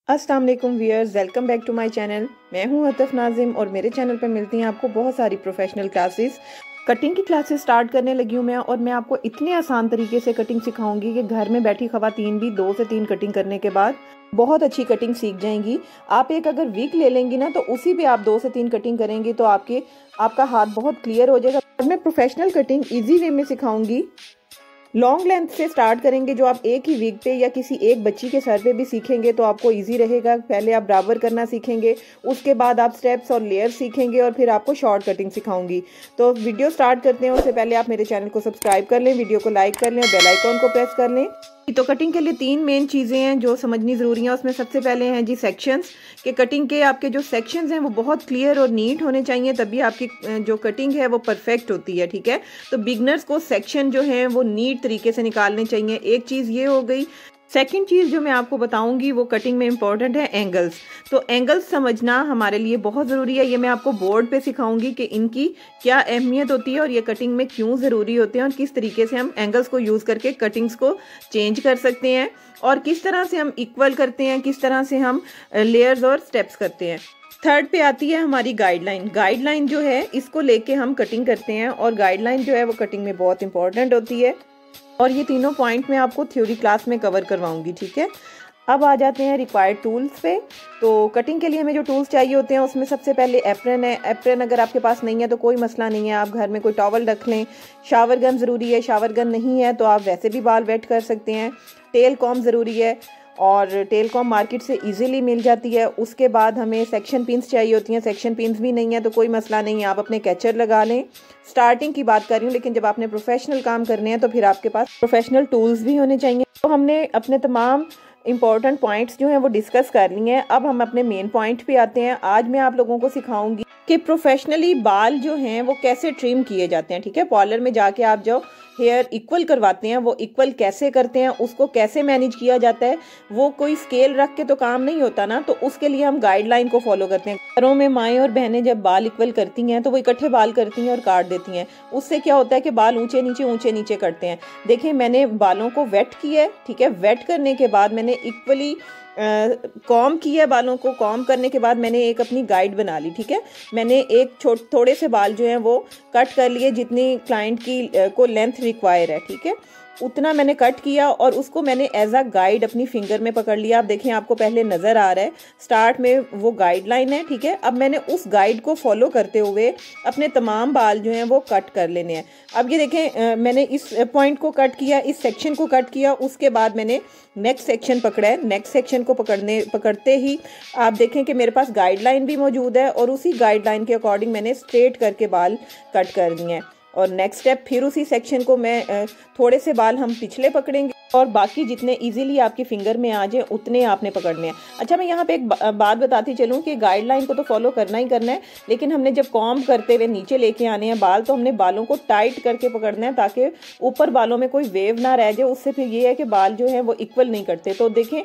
अस्सलाम वालेकुम viewers, welcome back to my channel. मैं हूं अतफ नाजिम और मेरे चैनल पे मिलती हैं आपको बहुत सारी प्रोफेशनल क्लासेस। कटिंग की क्लासेस स्टार्ट करने लगी हूं मैं और मैं आपको इतने आसान तरीके से कटिंग सिखाऊंगी कि घर में बैठी ख़वातीन भी 2 से 3 कटिंग करने के बाद बहुत अच्छी कटिंग सीख जाएंगी। आप एक अगर वीक ले लेंगी ना तो उसी पे आप 2 से 3 कटिंग करेंगी तो आपका हाथ बहुत क्लियर हो जाएगा। मैं प्रोफेशनल कटिंग ईजी वे में सिखाऊंगी। लॉन्ग लेंथ से स्टार्ट करेंगे जो आप एक ही वीक पे या किसी एक बच्ची के सर पे भी सीखेंगे तो आपको इजी रहेगा। पहले आप बराबर करना सीखेंगे, उसके बाद आप स्टेप्स और लेयर सीखेंगे और फिर आपको शॉर्ट कटिंग सिखाऊंगी। तो वीडियो स्टार्ट करते हैं उससे पहले आप मेरे चैनल को सब्सक्राइब कर लें, वीडियो को लाइक कर लें और बेल आइकॉन को प्रेस कर लें। तो कटिंग के लिए 3 मेन चीज़ें हैं जो समझनी ज़रूरी है। उसमें सबसे पहले हैं जी सेक्शंस, कि कटिंग के आपके जो सेक्शंस हैं वो बहुत क्लियर और नीट होने चाहिए, तभी आपकी जो कटिंग है वो परफेक्ट होती है। ठीक है, तो बिगनर्स को सेक्शन जो हैं वो नीट तरीके से निकालने चाहिए। एक चीज़ ये हो गई। सेकंड चीज़ जो मैं आपको बताऊंगी वो कटिंग में इम्पॉर्टेंट है एंगल्स। तो एंगल्स समझना हमारे लिए बहुत ज़रूरी है। ये मैं आपको बोर्ड पे सिखाऊंगी कि इनकी क्या अहमियत होती है और ये कटिंग में क्यों ज़रूरी होते हैं और किस तरीके से हम एंगल्स को यूज़ करके कटिंग्स को चेंज कर सकते हैं और किस तरह से हम इक्वल करते हैं, किस तरह से हम लेयर्स और स्टेप्स करते हैं। थर्ड पे आती है हमारी गाइडलाइन। गाइडलाइन जो है इसको लेके हम कटिंग करते हैं और गाइडलाइन जो है वो कटिंग में बहुत इंपॉर्टेंट होती है और ये तीनों पॉइंट मैं आपको थ्योरी क्लास में कवर करवाऊंगी। ठीक है, अब आ जाते हैं रिक्वायर्ड टूल्स पे। तो कटिंग के लिए हमें जो टूल्स चाहिए होते हैं उसमें सबसे पहले एप्रन है। एप्रन अगर आपके पास नहीं है तो कोई मसला नहीं है, आप घर में कोई टॉवल रख लें। शावर गन ज़रूरी है, शावर गन नहीं है तो आप वैसे भी बाल वेट कर सकते हैं। टेल कॉम ज़रूरी है और टेल कॉम मार्केट से इजीली मिल जाती है। उसके बाद हमें सेक्शन पिन्स चाहिए होती हैं। सेक्शन पिन्स भी नहीं है तो कोई मसला नहीं है, आप अपने कैचर लगा लें। स्टार्टिंग की बात कर रही हूँ, लेकिन जब आपने प्रोफेशनल काम करने हैं तो फिर आपके पास प्रोफेशनल टूल्स भी होने चाहिए। तो हमने अपने तमाम इंपॉर्टेंट पॉइंट्स जो हैं वो डिस्कस कर लिए हैं। अब हम अपने मेन पॉइंट पे आते हैं। आज मैं आप लोगों को सिखाऊंगी कि प्रोफेशनली बाल जो हैं वो कैसे ट्रिम किए जाते हैं। ठीक है, पार्लर में जाके आप जो हेयर इक्वल करवाते हैं वो इक्वल कैसे करते हैं, उसको कैसे मैनेज किया जाता है। वो कोई स्केल रख के तो काम नहीं होता ना, तो उसके लिए हम गाइडलाइन को फॉलो करते हैं। घरों में माएँ और बहनें जब बाल इक्वल करती हैं तो वो इकट्ठे बाल करती हैं और काट देती हैं। उससे क्या होता है कि बाल ऊंचे नीचे करते हैं। देखिए, मैंने बालों को वेट किया है। ठीक है, वेट करने के बाद मैंने इक्वली कॉम किया, बालों को कॉम करने के बाद मैंने एक अपनी गाइड बना ली। ठीक है, मैंने एक थोड़े से बाल जो हैं वो कट कर लिए जितनी क्लाइंट की को लेंथ रिक्वायर है। ठीक है, उतना मैंने कट किया और उसको मैंने एज अ गाइड अपनी फिंगर में पकड़ लिया। आप देखें, आपको पहले नज़र आ रहा है स्टार्ट में वो गाइडलाइन है। ठीक है, अब मैंने उस गाइड को फॉलो करते हुए अपने तमाम बाल जो हैं वो कट कर लेने हैं। अब ये देखें, मैंने इस पॉइंट को कट किया, इस सेक्शन को कट किया, उसके बाद मैंने नेक्स्ट सेक्शन पकड़ा है। नेक्स्ट सेक्शन को पकड़ते ही आप देखें कि मेरे पास गाइडलाइन भी मौजूद है और उसी गाइडलाइन के अकॉर्डिंग मैंने स्ट्रेट करके बाल कट कर दिए हैं। और नेक्स्ट स्टेप फिर उसी सेक्शन को मैं थोड़े से बाल हम पिछले पकड़ेंगे और बाकी जितने इजीली आपकी फिंगर में आ जाए उतने आपने पकड़ने हैं। अच्छा, मैं यहाँ पे एक बात बताती चलूँ कि गाइडलाइन को तो फॉलो करना ही करना है, लेकिन हमने जब कॉम्ब करते हुए नीचे लेके आने हैं बाल तो हमने बालों को टाइट करके पकड़ना है ताकि ऊपर बालों में कोई वेव ना रह जाए। उससे फिर ये है कि बाल जो है वो इक्वल नहीं करते। तो देखें,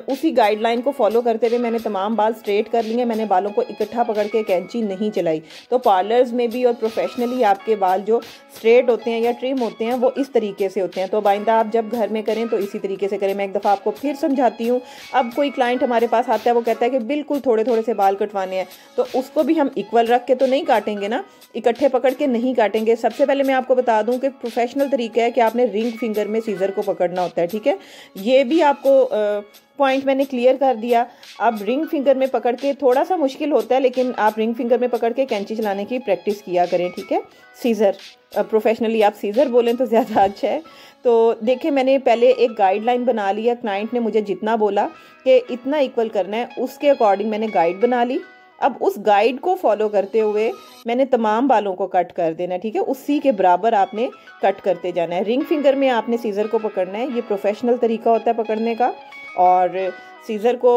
उसी गाइडलाइन को फॉलो करते हुए मैंने तमाम बाल स्ट्रेट कर लिए। मैंने बालों को इकट्ठा पकड़ के कैंची नहीं चलाई। तो पार्लर्स में भी और प्रोफेशनली आपके बाल जो स्ट्रेट होते हैं या ट्रिम होते हैं वो इस तरीके से होते हैं। तो बाइंदा आप जब घर में करें तो इसी तरीके से करें। मैं एक दफ़ा आपको फिर समझाती हूँ। अब कोई क्लाइंट हमारे पास आता है, वो कहता है कि बिल्कुल थोड़े थोड़े से बाल कटवाने हैं, तो उसको भी हम इक्वल रख के तो नहीं काटेंगे ना, इकट्ठे पकड़ के नहीं काटेंगे। सबसे पहले मैं आपको बता दूं कि प्रोफेशनल तरीका है कि आपने रिंग फिंगर में सीजर को पकड़ना होता है। ठीक है, ये भी आपको पॉइंट मैंने क्लियर कर दिया। अब रिंग फिंगर में पकड़ के थोड़ा सा मुश्किल होता है, लेकिन आप रिंग फिंगर में पकड़ के कैंची चलाने की प्रैक्टिस किया करें। ठीक है, सीजर प्रोफेशनली आप सीजर बोलें तो ज़्यादा अच्छा है। तो देखिए, मैंने पहले एक गाइडलाइन बना लिया। क्लाइंट ने मुझे जितना बोला कि इतना इक्वल करना है, उसके अकॉर्डिंग मैंने गाइड बना ली। अब उस गाइड को फॉलो करते हुए मैंने तमाम बालों को कट कर देना है। ठीक है, उसी के बराबर आपने कट करते जाना है। रिंग फिंगर में आपने सीजर को पकड़ना है, ये प्रोफेशनल तरीका होता है पकड़ने का। और सीज़र को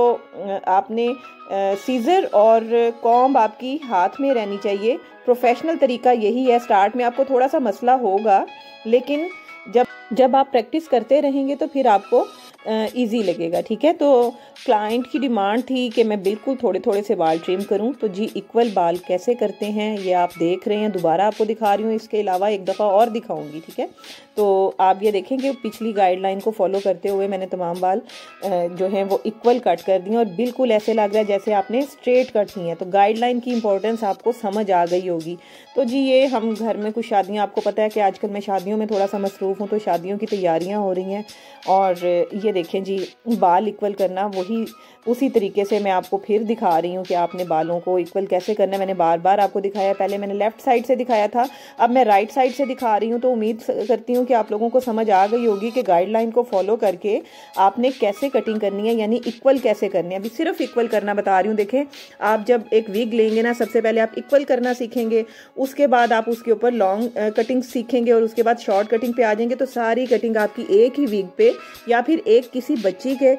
आपने सीज़र और कॉम्ब आपकी हाथ में रहनी चाहिए। प्रोफेशनल तरीका यही है। स्टार्ट में आपको थोड़ा सा मसला होगा, लेकिन जब आप प्रैक्टिस करते रहेंगे तो फिर आपको इजी लगेगा। ठीक है, तो क्लाइंट की डिमांड थी कि मैं बिल्कुल थोड़े थोड़े से बाल ट्रिम करूं, तो जी इक्वल बाल कैसे करते हैं ये आप देख रहे हैं, दोबारा आपको दिखा रही हूँ, इसके अलावा एक दफ़ा और दिखाऊंगी। ठीक है, तो आप ये देखेंगे पिछली गाइडलाइन को फॉलो करते हुए मैंने तमाम बाल जो हैं वो इक्वल कट कर दिए और बिल्कुल ऐसे लग रहा है जैसे आपने स्ट्रेट कट की हैं। तो गाइडलाइन की इंपॉर्टेंस आपको समझ आ गई होगी। तो जी ये हम घर में कुछ शादियाँ, आपको पता है कि आजकल मैं शादियों में थोड़ा सा मसरूफ़ हूँ, तो शादियों की तैयारियाँ हो रही हैं और ये देखें जी बाल इक्वल करना वही उसी तरीके से मैं आपको फिर दिखा रही हूँ कि आपने बालों को इक्वल कैसे करना है। मैंने बार बार आपको दिखाया, पहले मैंने लेफ़्ट साइड से दिखाया था, अब मैं राइट साइड से दिखा रही हूँ। तो उम्मीद करती हूँ कि आप लोगों को समझ आ गई होगी कि गाइडलाइन को फॉलो करके आपने कैसे कटिंग करनी है, यानी इक्वल कैसे करनी है। अभी सिर्फ इक्वल करना बता रही हूँ। देखें, आप जब एक विग लेंगे ना, सबसे पहले आप इक्वल करना सीखेंगे, उसके बाद आप उसके ऊपर लॉन्ग कटिंग सीखेंगे और उसके बाद शॉर्ट कटिंग पे आ जाएंगे। तो सारी कटिंग आपकी एक ही विग पे या फिर एक किसी बच्ची के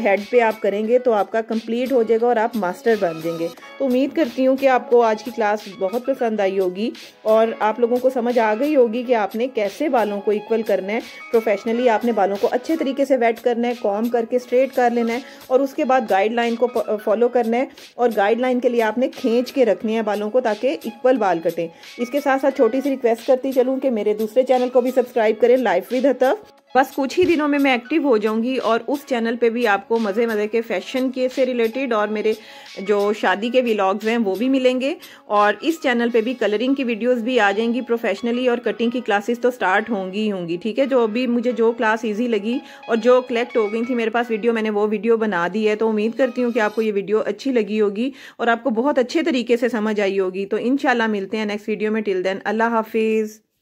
हेड पे आप करेंगे तो आपका कंप्लीट हो जाएगा और आप मास्टर बन जाएंगे। तो उम्मीद करती हूँ कि आपको आज की क्लास बहुत पसंद आई होगी और आप लोगों को समझ आ गई होगी कि आपने कैसे बालों को इक्वल करना है। प्रोफेशनली आपने बालों को अच्छे तरीके से वेट करना है, कॉम करके स्ट्रेट कर लेना है और उसके बाद गाइडलाइन को फॉलो करना है और गाइडलाइन के लिए आपने खींच के रखने हैं बालों को ताकि इक्वल बाल कटें। इसके साथ साथ छोटी सी रिक्वेस्ट करती चलूँ कि मेरे दूसरे चैनल को भी सब्सक्राइब करें, लाइफ विद हतफ। बस कुछ ही दिनों में मैं एक्टिव हो जाऊंगी और उस चैनल पे भी आपको मज़े मज़े के फैशन के से रिलेटेड और मेरे जो शादी के व्लॉग्स हैं वो भी मिलेंगे और इस चैनल पे भी कलरिंग की वीडियोस भी आ जाएंगी प्रोफेशनली और कटिंग की क्लासेस तो स्टार्ट होंगी ही होंगी। ठीक है, जो अभी मुझे जो क्लास इजी लगी और जो कलेक्ट हो गई थी मेरे पास वीडियो, मैंने वो वीडियो बना दी है। तो उम्मीद करती हूँ कि आपको ये वीडियो अच्छी लगी होगी और आपको बहुत अच्छे तरीके से समझ आई होगी। तो इंशाल्लाह मिलते हैं नेक्स्ट वीडियो में। टिल देन अल्लाह हाफिज़।